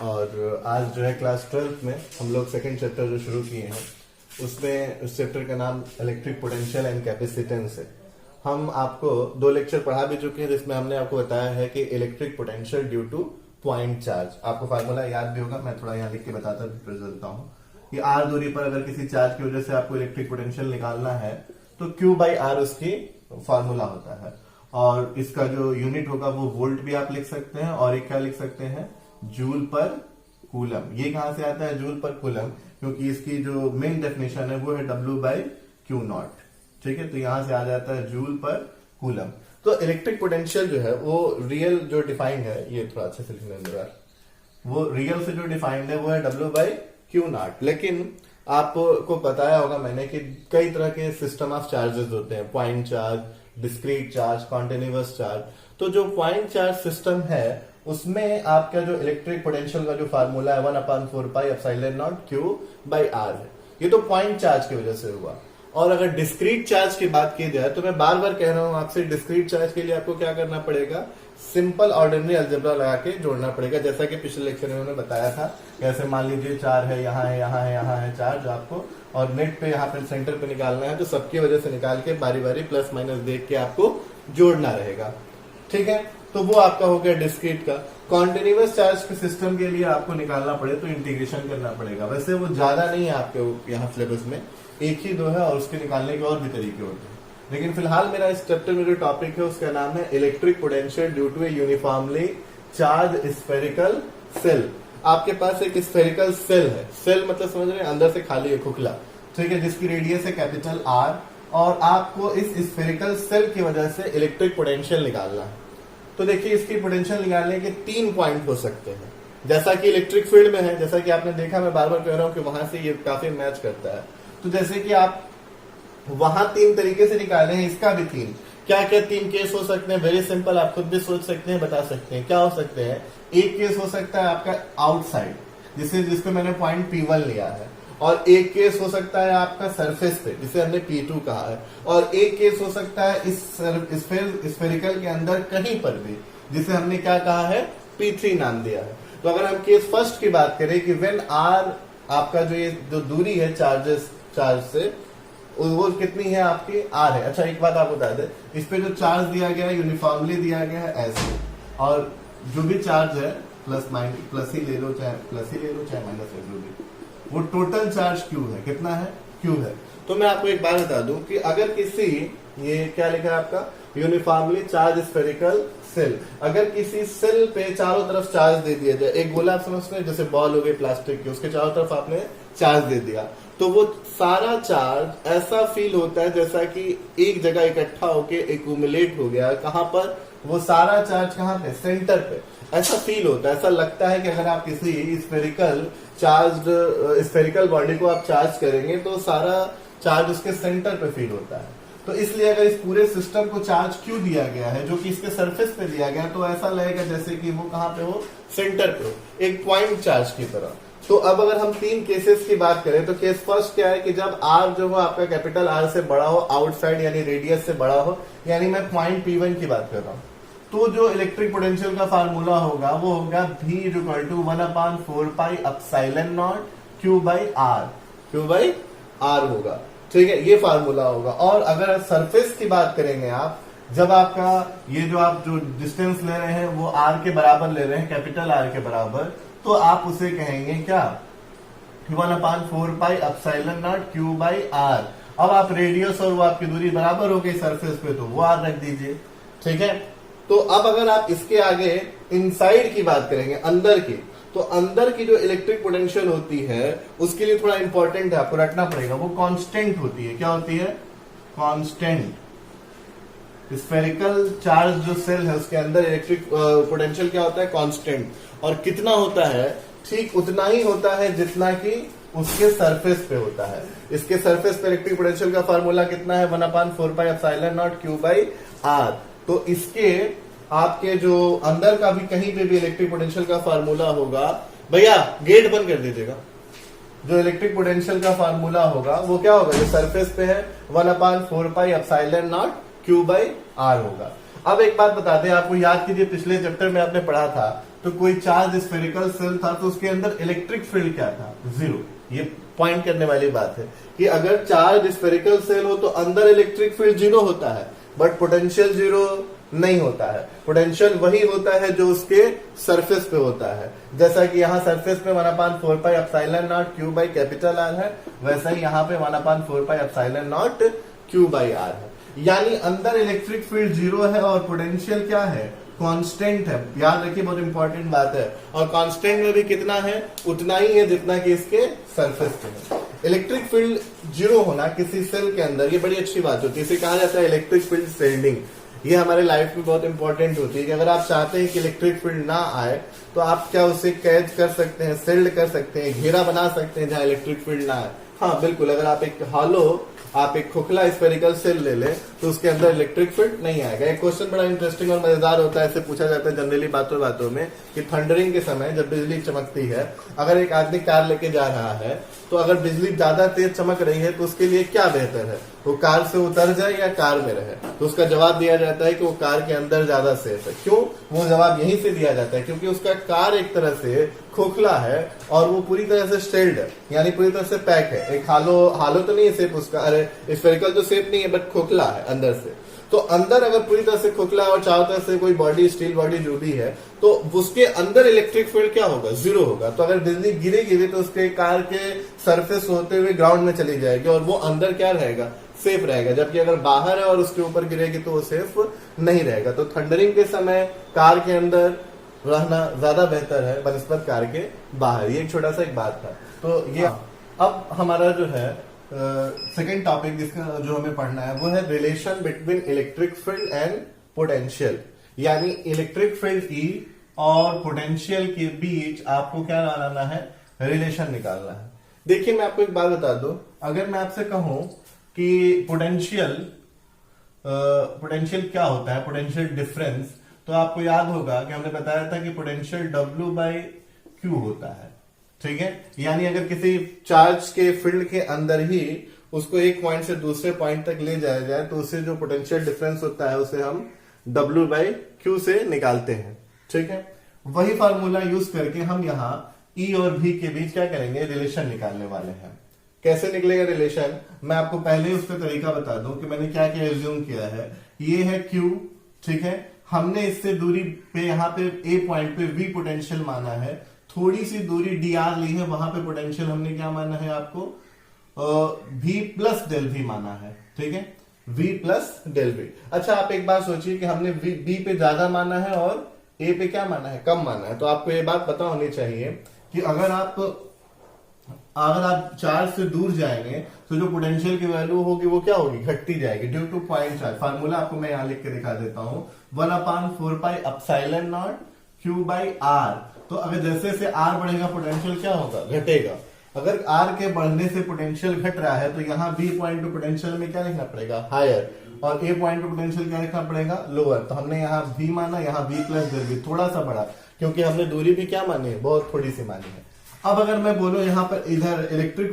और आज जो है क्लास 12th में हम लोग सेकंड चैप्टर जो शुरू किए हैं उसमें उस चैप्टर का नाम इलेक्ट्रिक पोटेंशियल एंड कैपेसिटेंस है। हम आपको 2 लेक्चर पढ़ा भी चुके हैं जिसमें हमने आपको बताया है कि electric potential due to point charge, आपको फार्मूला याद भी होगा, मैं थोड़ा यहाँ लिख के बताता चलता हूँ कि r दूरी पर अगर किसी चार्ज की वजह से आपको इलेक्ट्रिक पोटेंशियल निकालना है तो Q/R उसकी फार्मूला होता है। और इसका जो यूनिट होगा वो वोल्ट भी आप लिख सकते हैं और एक क्या लिख सकते हैं, जूल पर कूलम। ये कहां से आता है, जूल पर कूलम, क्योंकि इसकी जो मेन डेफिनेशन है वो है W/Q0। ठीक है, तो यहां से आ जाता है जूल पर कूलम। तो इलेक्ट्रिक पोटेंशियल जो है वो रियल जो डिफाइंड है, ये थोड़ा अच्छे से लिखने दो, वो रियल से जो डिफाइंड है वो है W/Q0। लेकिन आपको बताया होगा मैंने कि कई तरह के सिस्टम ऑफ चार्जेस होते हैं, point charge, discrete charge, continuous charge. तो जो पॉइंट चार्ज सिस्टम है उसमें आपका जो इलेक्ट्रिक पोटेंशियल का जो फार्मूला है 1/4πε0Q/R है। ये तो पॉइंट चार्ज की वजह से हुआ। और अगर डिस्क्रीट चार्ज की बात की जाए तो मैं बार बार कह रहा हूं आपसे, डिस्क्रीट चार्ज के लिए आपको क्या करना पड़ेगा, सिंपल ऑर्डिनरी अलजेब्रा लगा के जोड़ना पड़ेगा। जैसा कि पिछले लेक्चर में उन्होंने बताया था, जैसे मान लीजिए 4 है, यहाँ है, यहाँ है, यहाँ है 4 जो आपको, और नेट पे यहाँ पे सेंटर पे निकालना है, तो सबकी वजह से निकाल के बारी बारी प्लस माइनस देख के आपको जोड़ना रहेगा। ठीक है, तो वो आपका हो गया डिस्क्रीट का। कॉन्टिन्यूअस चार्ज के सिस्टम के लिए आपको निकालना पड़े तो इंटीग्रेशन करना पड़ेगा। वैसे वो ज्यादा नहीं है आपके यहाँ सिलेबस में, एक ही 2 है और उसके निकालने के और भी तरीके होते हैं। लेकिन फिलहाल मेरा इस चैप्टर में जो टॉपिक है उसका नाम है electric potential due to a uniformly charged spherical shell. आपके पास एक स्फेरिकल सेल है, सेल मतलब समझ रहे हैं, अंदर से खाली है, खोखला, ठीक है, जिसकी रेडियस है कैपिटल R, और आपको इस स्फेरिकल सेल की वजह से इलेक्ट्रिक पोटेंशियल निकालना है। तो देखिए, इसकी पोटेंशियल निकालने के 3 पॉइंट हो सकते हैं, जैसा कि इलेक्ट्रिक फील्ड में है। जैसा कि आपने देखा, मैं बार बार कह रहा हूं कि वहां से ये काफी मैच करता है। तो जैसे कि आप वहां 3 तरीके से निकाले हैं, इसका भी 3। क्या क्या 3 केस हो सकते हैं, वेरी सिंपल, आप खुद भी सोच सकते हैं, बता सकते हैं क्या हो सकते हैं। एक केस हो सकता है आपका आउटसाइड, जिसपे मैंने पॉइंट P1 लिया है, और एक केस हो सकता है आपका सरफेस पे, जिसे हमने P2 कहा है, और एक केस हो सकता है इस स्फेरिकल के अंदर कहीं पर भी, जिसे हमने क्या कहा है, P3 नाम दिया है। तो अगर हम केस फर्स्ट की बात करें कि व्हेन R आपका जो दूरी है चार्ज से वो कितनी है आपकी, R है। अच्छा, एक बात आप बता दें, इस पे जो चार्ज दिया गया है यूनिफॉर्मली दिया गया है ऐसे, और जो भी चार्ज है प्लस ही ले लो, चाहे प्लस ही ले लो, चाहे माइनस ले लो, वो टोटल चार्ज Q है। कितना है, Q है। तो मैं आपको एक बात बता दूं कि अगर किसी, ये क्या लिखा है आपका, यूनिफॉर्मली चार्ज स्फेरिकल सेल, अगर किसी सेल पे चारों तरफ चार्ज दे दिया जाए, एक गोला आप समझते हैं जैसे बॉल हो गई प्लास्टिक की, उसके चारों तरफ आपने चार्ज दे दिया, तो वो सारा चार्ज ऐसा फील होता है जैसा कि एक जगह इकट्ठा होके एक्यूमुलेट हो गया। कहां पर, वो सारा चार्ज कहां पे, सेंटर पे। ऐसा फील होता है, ऐसा लगता है कि अगर आप किसी स्फेरिकल बॉडी को आप चार्ज करेंगे तो सारा चार्ज उसके सेंटर पे फील होता है। तो इसलिए अगर इस पूरे सिस्टम को चार्ज क्यों दिया गया है, जो कि इसके सरफेस पे दिया गया, तो ऐसा लगेगा जैसे कि वो कहां पे हो, सेंटर पे हो, एक पॉइंट चार्ज की तरह। तो अब अगर हम 3 केसेस की बात करें तो केस फर्स्ट क्या है कि जब R जो हो आपका कैपिटल R से बड़ा हो, आउटसाइड यानी रेडियस से बड़ा हो, यानी मैं पॉइंट P1 की बात कर रहा हूं, तो जो इलेक्ट्रिक पोटेंशियल का फार्मूला होगा वो होगा V = 1/4πε0 Q/R होगा। ठीक है, ये फार्मूला होगा। और अगर सरफेस की बात करेंगे आप, जब आपका ये जो आप जो डिस्टेंस ले रहे हैं वो R के बराबर ले रहे हैं, कैपिटल R के बराबर, तो आप उसे कहेंगे क्या, 1/4πε0 Q/R। अब आप रेडियस और वो आपकी दूरी बराबर हो गई सरफेस पे, तो वो R रख दीजिए। ठीक है, तो अब अगर आप इसके आगे इनसाइड की बात करेंगे, अंदर की, तो अंदर की जो इलेक्ट्रिक पोटेंशियल होती है उसके लिए थोड़ा इंपॉर्टेंट है, आपको रखना पड़ेगा, वो कांस्टेंट होती है। क्या होती है, कांस्टेंट। स्फेरिकल चार्ज जो सेल है उसके अंदर इलेक्ट्रिक पोटेंशियल क्या होता है, कांस्टेंट। और कितना होता है, ठीक उतना ही होता है जितना कि उसके सरफेस पे होता है। इसके सरफेस पे इलेक्ट्रिक पोटेंशियल का फार्मूला कितना है, 1/4πε0 Q/R। तो इसके आपके जो अंदर का भी कहीं पे भी इलेक्ट्रिक पोटेंशियल का फार्मूला होगा, भैया गेट बंद कर दीजिएगा, जो इलेक्ट्रिक पोटेंशियल का फार्मूला होगा वो क्या होगा, जो सरफेस पे है 1/4πε0 Q/R होगा। अब एक बात बता दें आपको, याद कीजिए पिछले चैप्टर में आपने पढ़ा था तो कोई चार्ज स्फेरिकल सेल था तो उसके अंदर इलेक्ट्रिक फील्ड क्या था, जीरो। ये पॉइंट करने वाली बात है कि अगर चार्ज स्फेरिकल सेल हो तो अंदर इलेक्ट्रिक फील्ड जीरो होता है, बट पोटेंशियल जीरो नहीं होता है। पोटेंशियल वही होता है जो उसके सरफेस पे होता है। जैसा कि यहाँ सरफेस पे 1/4 pi epsilon naught q by capital R है, वैसा ही यहाँ पे 1/4 pi epsilon naught q by R है। यानी अंदर इलेक्ट्रिक फील्ड जीरो है और पोटेंशियल क्या है, कांस्टेंट है। याद रखिए, बहुत इंपॉर्टेंट बात है। और कांस्टेंट में भी कितना है, उतना ही है जितना कि इसके सरफेस पे है। इलेक्ट्रिक फील्ड जीरो होना किसी सेल के अंदर, ये बड़ी अच्छी बात होती है। इसे कहा जाता है इलेक्ट्रिक फील्ड शील्डिंग। ये हमारे लाइफ में बहुत इंपॉर्टेंट होती है कि अगर आप चाहते हैं कि इलेक्ट्रिक फील्ड ना आए तो आप क्या उसे कैद कर सकते हैं, शील्ड कर सकते हैं, घेरा बना सकते हैं जहां इलेक्ट्रिक फील्ड ना आए। हाँ बिल्कुल, अगर आप एक खोखला स्फेरिकल सेल ले लें तो उसके अंदर इलेक्ट्रिक फील्ड नहीं आएगा। एक क्वेश्चन बड़ा इंटरेस्टिंग और मजेदार होता है, इसे पूछा जाता है जनरली बातों बातों में कि थंडरिंग के समय जब बिजली चमकती है, अगर एक आदमी कार लेके जा रहा है तो अगर बिजली ज्यादा तेज चमक रही है तो उसके लिए क्या बेहतर है, वो कार से उतर जाए या कार में रहे। तो उसका जवाब दिया जाता है कि वो कार के अंदर ज्यादा सेफ है। क्यों? वो जवाब यहीं से दिया जाता है क्योंकि उसका कार एक तरह से खोखला है और वो पूरी तरह से स्टेल्ड है, यानी पूरी तरह से पैक है। एक हालो तो नहीं है सेप उसका, अरे स्फेरिकल तो सेप नहीं है बट खोखला है अंदर से। तो अंदर अगर पूरी तरह से खोखला और चारों तरफ से कोई बॉडी, स्टील बॉडी जो भी है, तो उसके अंदर इलेक्ट्रिक फील्ड क्या होगा, जीरो होगा। तो अगर बिजली गिरेगी भी तो उसके कार के सरफेस होते हुए ग्राउंड में चली जाएगी और वो अंदर क्या रहेगा, सेफ रहेगा। जबकि अगर बाहर है और उसके ऊपर गिरेगी तो वो सेफ नहीं रहेगा। तो थंडरिंग के समय कार के अंदर रहना ज्यादा बेहतर है बनस्पत कार के बाहर। ये एक छोटा सा एक बात था। तो ये अब हमारा जो है सेकेंड टॉपिक जिसका जो हमें पढ़ना है वो है relation between electric field and potential. यानी इलेक्ट्रिक फील्ड ई और पोटेंशियल के बीच आपको क्या बनाना है, रिलेशन निकालना है। देखिए मैं आपको एक बात बता दूं, अगर मैं आपसे कहूं कि पोटेंशियल क्या होता है, पोटेंशियल डिफरेंस, तो आपको याद होगा कि हमने बताया था कि पोटेंशियल W बाई क्यू होता है। ठीक है, यानी अगर किसी चार्ज के फील्ड के अंदर ही उसको एक पॉइंट से दूसरे पॉइंट तक ले जाया जाए तो उससे जो पोटेंशियल डिफरेंस होता है उसे हम W बाई क्यू से निकालते हैं। ठीक है, वही फार्मूला यूज करके हम यहाँ E और V के बीच क्या करेंगे, रिलेशन निकालने वाले हैं। कैसे निकलेगा रिलेशन, मैं आपको पहले उसका तरीका बता दूं कि मैंने क्या क्या एज्यूम किया है। ये है Q, ठीक है, हमने इससे दूरी पे यहाँ पे A पॉइंट पे V पोटेंशियल माना है। थोड़ी सी दूरी dr ली है, वहां पे पोटेंशियल हमने क्या माना है, आपको V प्लस डेल V माना है। ठीक है, V प्लस डेल V। अच्छा आप एक बात सोचिए कि हमने B पे ज्यादा माना है और A पे क्या माना है, कम माना है। तो आपको ये बात पता होनी चाहिए कि अगर आप चार्ज से दूर जाएंगे तो जो पोटेंशियल की वैल्यू होगी वो क्या होगी, घटती जाएगी due to point charge. Formula आपको मैं यहां लिख के दिखा देता हूं, 1/4 pi epsilon naught q by r. तो अगर जैसे जैसे आर बढ़ेगा पोटेंशियल क्या होगा, घटेगा। अगर आर के बढ़ने से पोटेंशियल घट रहा है तो यहाँ बी पॉइंट पे पोटेंशियल में क्या लिखना पड़ेगा, हायर, और ए पॉइंट पे पोटेंशियल क्या लिखना पड़ेगा, लोअर। तो हमने यहाँ बी माना, यहाँ बी प्लस डेल बी, थोड़ा सा बढ़ा क्योंकि हमने दूरी भी क्या मानी है, बहुत थोड़ी सी मानी है। अब अगर मैं बोलूं यहाँ पर इधर इलेक्ट्रिक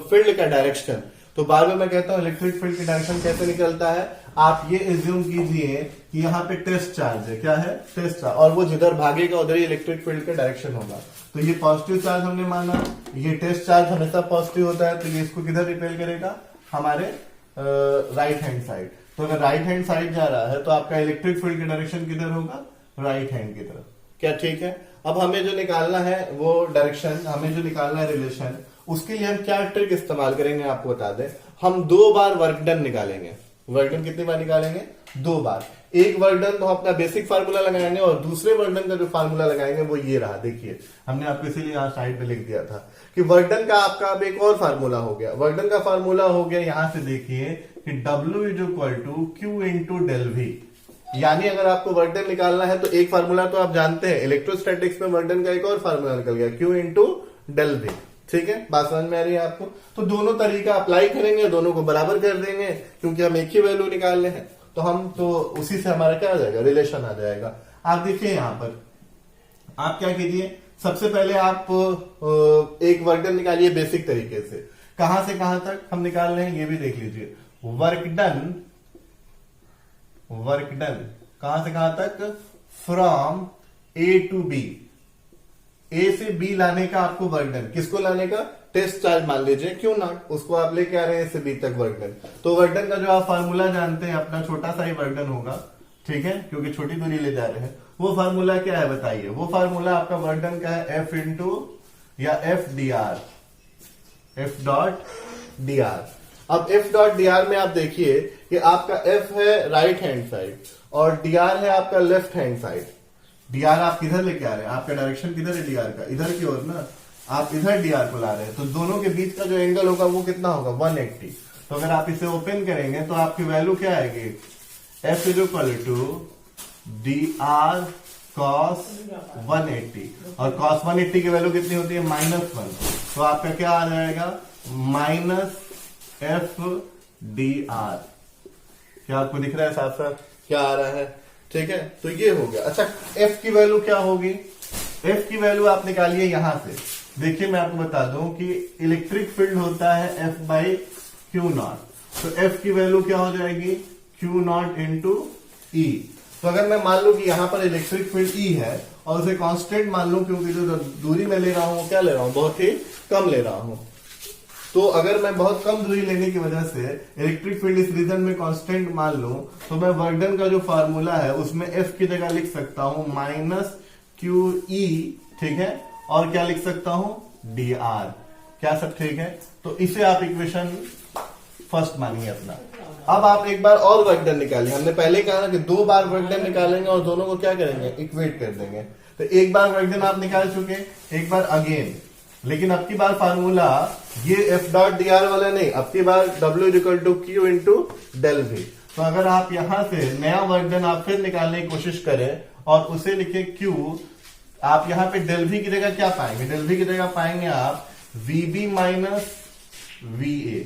फील्ड का डायरेक्शन, तो बार बार मैं कहता हूं इलेक्ट्रिक फील्ड का डायरेक्शन कैसे निकलता है। आप ये एज्यूम कीजिए कि यहाँ पे टेस्ट चार्ज है, क्या है, टेस्ट चार्ज, और वो जिधर भागेगा उधर ही इलेक्ट्रिक फील्ड का डायरेक्शन होगा। तो ये पॉजिटिव चार्ज हमने माना, ये टेस्ट चार्ज हमेशा पॉजिटिव होता है, तो ये इसको किधर रिपेल करेगा, हमारे राइट हैंड साइड। तो अगर राइट हैंड साइड जा रहा है तो आपका इलेक्ट्रिक फील्ड का डायरेक्शन किधर होगा, राइट हैंड की तरफ। क्या ठीक है। अब हमें जो निकालना है वो डायरेक्शन, हमें जो निकालना है रिलेशन, उसके लिए हम क्या ट्रिक इस्तेमाल करेंगे आपको बता दें। हम 2 बार वर्क डन निकालेंगे। वर्क डन कितनी बार निकालेंगे, 2 बार। एक वर्क डन तो अपना बेसिक फार्मूला लगाएंगे और दूसरे वर्क डन का जो फार्मूला लगाएंगे वो ये रहा। देखिए हमने आपको इसीलिए यहाँ साइड पे लिख दिया था कि वर्क डन का आपका अब एक और फार्मूला हो गया। वर्क डन का फार्मूला हो गया, यहां से देखिए कि W is equal to Q into del V. यानी अगर आपको वर्क डन निकालना है तो एक फार्मूला तो आप जानते हैं, इलेक्ट्रोस्टैटिक्स में वर्क डन का एक और फार्मूला निकल गया, क्यू इंटू डेल वी। ठीक है, बात समझ में आ रही है आपको। तो दोनों तरीका अप्लाई करेंगे, दोनों को बराबर कर देंगे क्योंकि हम एक ही वैल्यू निकालने हैं। तो हम तो उसी से हमारा क्या आ जाएगा, रिलेशन आ जाएगा। आप देखिए यहां पर आप क्या कीजिए, सबसे पहले आप एक वर्क डन निकालिए बेसिक तरीके से। कहां से कहां तक हम निकाल रहे हैं ये भी देख लीजिए। वर्क डन कहां से कहां तक, फ्रॉम ए टू बी। ए से बी लाने का आपको वर्क डन, किसको लाने का, टेस्ट चार्ज मान लीजिए क्यू नॉट, उसको आप लेके आ रहे हैं ए से बी तक वर्क डन। तो वर्क डन का जो आप फार्मूला जानते हैं अपना छोटा सा ही वर्क डन होगा, ठीक है, क्योंकि छोटी दूरी ले जा रहे हैं। वो फार्मूला क्या है बताइए, वो फार्मूला आपका वर्क डन का है एफ इंटू या F D R, F dot D are. अब एफ डॉट डी आर में आप देखिए कि आपका एफ है राइट हैंड साइड और डी आर है आपका left hand side. D R आप किधर लेके आ रहे हैं, आपका डायरेक्शन किधर है डी आर का, इधर की ओर ना, आप इधर डी आर को ला रहे हैं, तो दोनों के बीच का जो एंगल होगा वो कितना होगा 180। तो अगर आप इसे ओपन करेंगे तो आपकी वैल्यू क्या आएगी, F is equal to d r cos 180, और कॉस 180 की वैल्यू कितनी होती है -1, तो आपका क्या आ जाएगा माइनस एफ डी आर। क्या आपको दिख रहा है साफ साफ क्या आ रहा है, ठीक है। तो ये हो गया। अच्छा एफ की वैल्यू क्या होगी, एफ की वैल्यू आप निकालिए यहां से। देखिए मैं आपको बता दूं कि इलेक्ट्रिक फील्ड होता है एफ बाई क्यू नॉट, तो एफ की वैल्यू क्या हो जाएगी क्यू नॉट इंटू ई। तो अगर मैं मान लू कि यहां पर इलेक्ट्रिक फील्ड ई है और उसे कांस्टेंट मान लू, क्योंकि जो दूरी मैं ले रहा हूं क्या ले रहा हूं, बहुत ही कम ले रहा हूं। तो अगर मैं बहुत कम दूरी लेने की वजह से इलेक्ट्रिक फील्ड इस रीजन में कांस्टेंट मान लूं, तो मैं वर्क डन का जो फार्मूला है उसमें एफ की जगह लिख सकता हूं माइनस क्यू ई, ठीक है, और क्या लिख सकता हूं डी आर। क्या सब ठीक है। तो इसे आप इक्वेशन फर्स्ट मानिए अपना। अब आप एक बार और वर्क डन निकालिए। हमने पहले कहा ना कि 2 बार वर्क डन निकालेंगे और दोनों को क्या करेंगे, इक्वेट कर देंगे। तो एक बार वर्क डन आप निकाल चुके, एक बार अगेन, लेकिन अब की बार फार्मूला ये एफ डॉट डी आर वाला नहीं, अब की बार W equal to Q into del V. तो अगर आप यहां से नया वर्क डन आप फिर निकालने की कोशिश करें और उसे लिखे क्यू, आप यहां पे डेल वी की जगह क्या पाएंगे, डेल वी की जगह पाएंगे आप वीबी माइनस वी ए,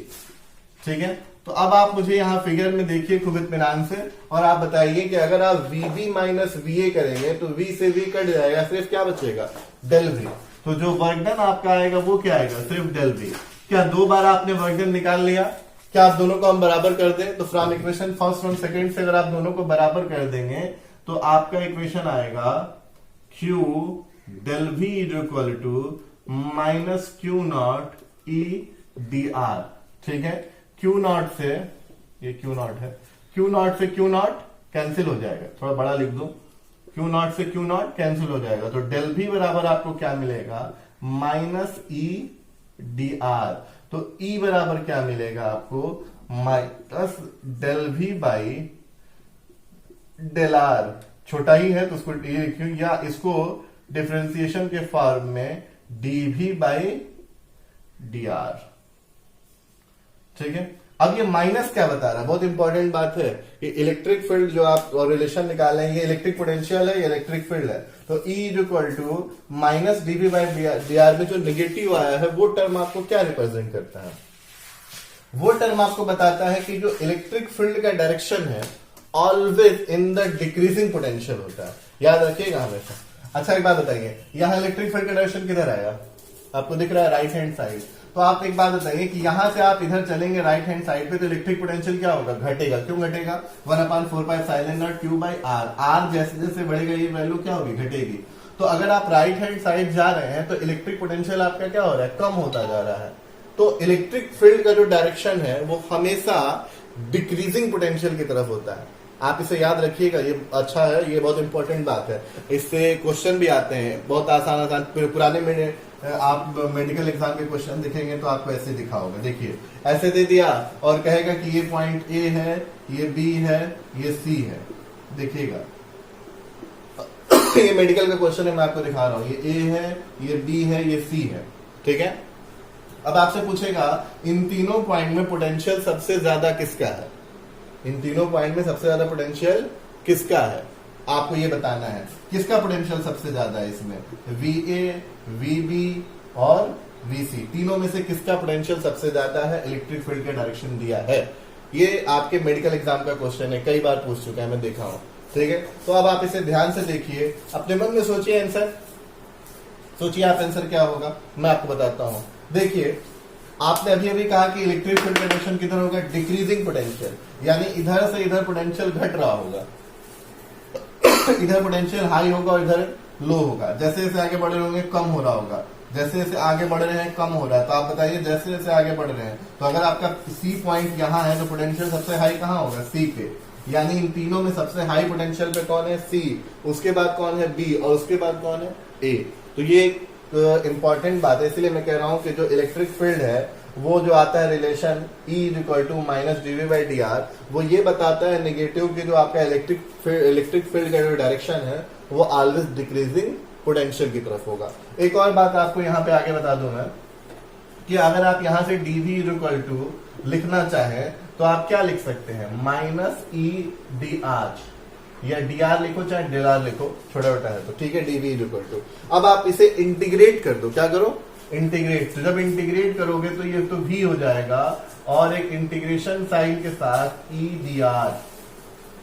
ठीक है। तो अब आप मुझे यहां फिगर में देखिए खूब इत्मीनान से, और आप बताइए कि अगर आप वीबी माइनस वी ए करेंगे तो वी से वी कट जाएगा, सिर्फ क्या बचेगा डेल वी। तो जो वर्क डन आपका आएगा वो क्या आएगा, सिर्फ डेल वी। क्या 2 बार आपने वर्क डन निकाल लिया, क्या आप दोनों को हम बराबर कर दें, तो फ्रॉम इक्वेशन फर्स्ट और सेकंड से अगर आप दोनों को बराबर कर देंगे तो आपका इक्वेशन आएगा q del V is equal to minus q naught E d r, ठीक है। क्यू नॉट से, ये क्यू नॉट है, क्यू नॉट से क्यू नॉट कैंसिल हो जाएगा, थोड़ा बड़ा लिख दो, क्यू नॉट से क्यू नॉट कैंसिल हो जाएगा, तो डेल भी बराबर आपको क्या मिलेगा माइनस ई डी आर। तो ई बराबर क्या मिलेगा आपको माइनस डेल भी बाई डेल आर, छोटा ही है तो उसको ये लिखियो, या इसको डिफरेंशिएशन के फॉर्म में डी भी बाई डी आर, ठीक है। अब ये माइनस क्या बता रहा है, बहुत इंपॉर्टेंट बात है। ये इलेक्ट्रिक फील्ड जो आप रिलेशन निकाले हैं, ये इलेक्ट्रिक पोटेंशियल है, ये इलेक्ट्रिक फील्ड है। तो E is equal to minus DB by d r में जो निगेटिव आया है वो टर्म आपको क्या रिप्रेजेंट करता है, वो टर्म आपको बताता है कि जो इलेक्ट्रिक फील्ड का डायरेक्शन है always in the decreasing potential होता है, याद रखिएगा हमेशा। अच्छा एक बात बताइए, यहां इलेक्ट्रिक फील्ड का डायरेक्शन किधर आया, आपको दिख रहा है राइट हैंड साइड। तो आप एक बात बताइए कि यहां से आप इधर चलेंगे राइट हैंड साइड पे, तो इलेक्ट्रिक पोटेंशियल क्या होगा, घटेगा। क्यों घटेगा, 1/4 epsilon naught q by r, r जैसे जैसे बढ़ेगा ये वैल्यू क्या होगी, घटेगी। तो अगर आप राइट हैंड साइड जा रहे हैं तो इलेक्ट्रिक पोटेंशियल आपका क्या हो रहा है, कम होता जा रहा है। तो इलेक्ट्रिक फील्ड का जो डायरेक्शन है वो हमेशा डिक्रीजिंग पोटेंशियल की तरफ होता है। आप इसे याद रखिएगा, ये अच्छा है, ये बहुत इंपॉर्टेंट बात है। इससे क्वेश्चन भी आते हैं बहुत आसान आसान, पुराने में आप मेडिकल एग्जाम के क्वेश्चन दिखेंगे तो आपको ऐसे दिखा होगा। देखिए ऐसे दे दिया और कहेगा कि ये पॉइंट ए है, ये बी है, ये सी है, देखिएगा ये मेडिकल का क्वेश्चन है, मैं आपको दिखा रहा हूं, ये ए है, ये बी है, ये सी है, ठीक है। अब आपसे पूछेगा इन तीनों पॉइंट में पोटेंशियल सबसे ज्यादा किसका है, इन तीनों पॉइंट में सबसे ज्यादा पोटेंशियल किसका है, आपको ये बताना है किसका पोटेंशियल सबसे ज्यादा है इसमें, VA, VB और VC, तीनों में से किसका पोटेंशियल सबसे ज्यादा है, इलेक्ट्रिक फील्ड का डायरेक्शन दिया है। ये आपके मेडिकल एग्जाम का क्वेश्चन है, कई बार पूछ चुका है, मैं देखा हूं, ठीक है। तो अब आप इसे ध्यान से देखिए, अपने मन में सोचिए आंसर, सोचिए आप आंसर क्या होगा, मैं आपको बताता हूं। देखिए आपने अभी अभी कहा कि इलेक्ट्रिक फील्ड का डायरेक्शन किधर होगा, डिक्रीजिंग पोटेंशियल, यानी इधर से इधर पोटेंशियल घट रहा होगा, इधर पोटेंशियल हाई होगा और इधर लो होगा, जैसे जैसे आगे बढ़ रहे होंगे कम हो रहा होगा, जैसे जैसे आगे बढ़ रहे हैं कम हो रहा है। तो आप बताइए जैसे जैसे आगे बढ़ रहे हैं, तो अगर आपका सी पॉइंट यहाँ है तो पोटेंशियल सबसे हाई कहाँ होगा, सी पे, यानी इन तीनों में सबसे हाई पोटेंशियल पे कौन है, सी, उसके बाद कौन है, बी, और उसके बाद कौन है, ए। तो ये एक इंपॉर्टेंट बात है, इसलिए मैं कह रहा हूं कि जो इलेक्ट्रिक फील्ड है वो जो आता है रिलेशन E = -dV/dr, वो ये बताता है नेगेटिव की जो आपका इलेक्ट्रिक फील्ड का जो डायरेक्शन है वो ऑलवेज डिक्रीजिंग पोटेंशियल की तरफ होगा। एक और बात आपको यहाँ पे आगे बता दूं मैं कि अगर आप यहाँ से dV = लिखना चाहें तो आप क्या लिख सकते हैं, -E/dr, या dr लिखो चाहे dr लिखो, छोटा छोटा है तो ठीक है, dV = अब आप इसे इंटीग्रेट कर दो, क्या करो, इंटीग्रेट। तो जब इंटीग्रेट करोगे तो ये तो v हो जाएगा और एक इंटीग्रेशन साइन के साथ E/dr,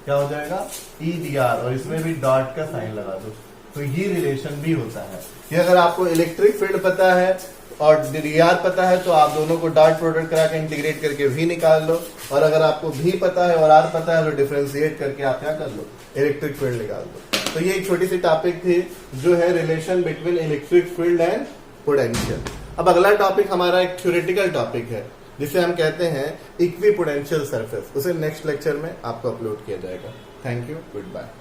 क्या हो जाएगा, E/dr, और इसमें भी डॉट का साइन लगा दो, तो ये रिलेशन भी होता है। कि अगर आपको इलेक्ट्रिक फील्ड पता है और dr पता है तो आप दोनों को डॉट प्रोडक्ट करा के इंटीग्रेट करके v निकाल लो, और अगर आपको v पता है और r पता है तो डिफरेंशिएट करके आप क्या कर लो, इलेक्ट्रिक फील्ड निकाल दो। तो ये एक छोटी सी टॉपिक थी जो है relation between electric field and potential. अब अगला टॉपिक हमारा एक थ्योरेटिकल टॉपिक है जिसे हम कहते हैं इक्विपोटेंशियल सरफेस, उसे नेक्स्ट लेक्चर में आपको अपलोड किया जाएगा। Thank you, good bye.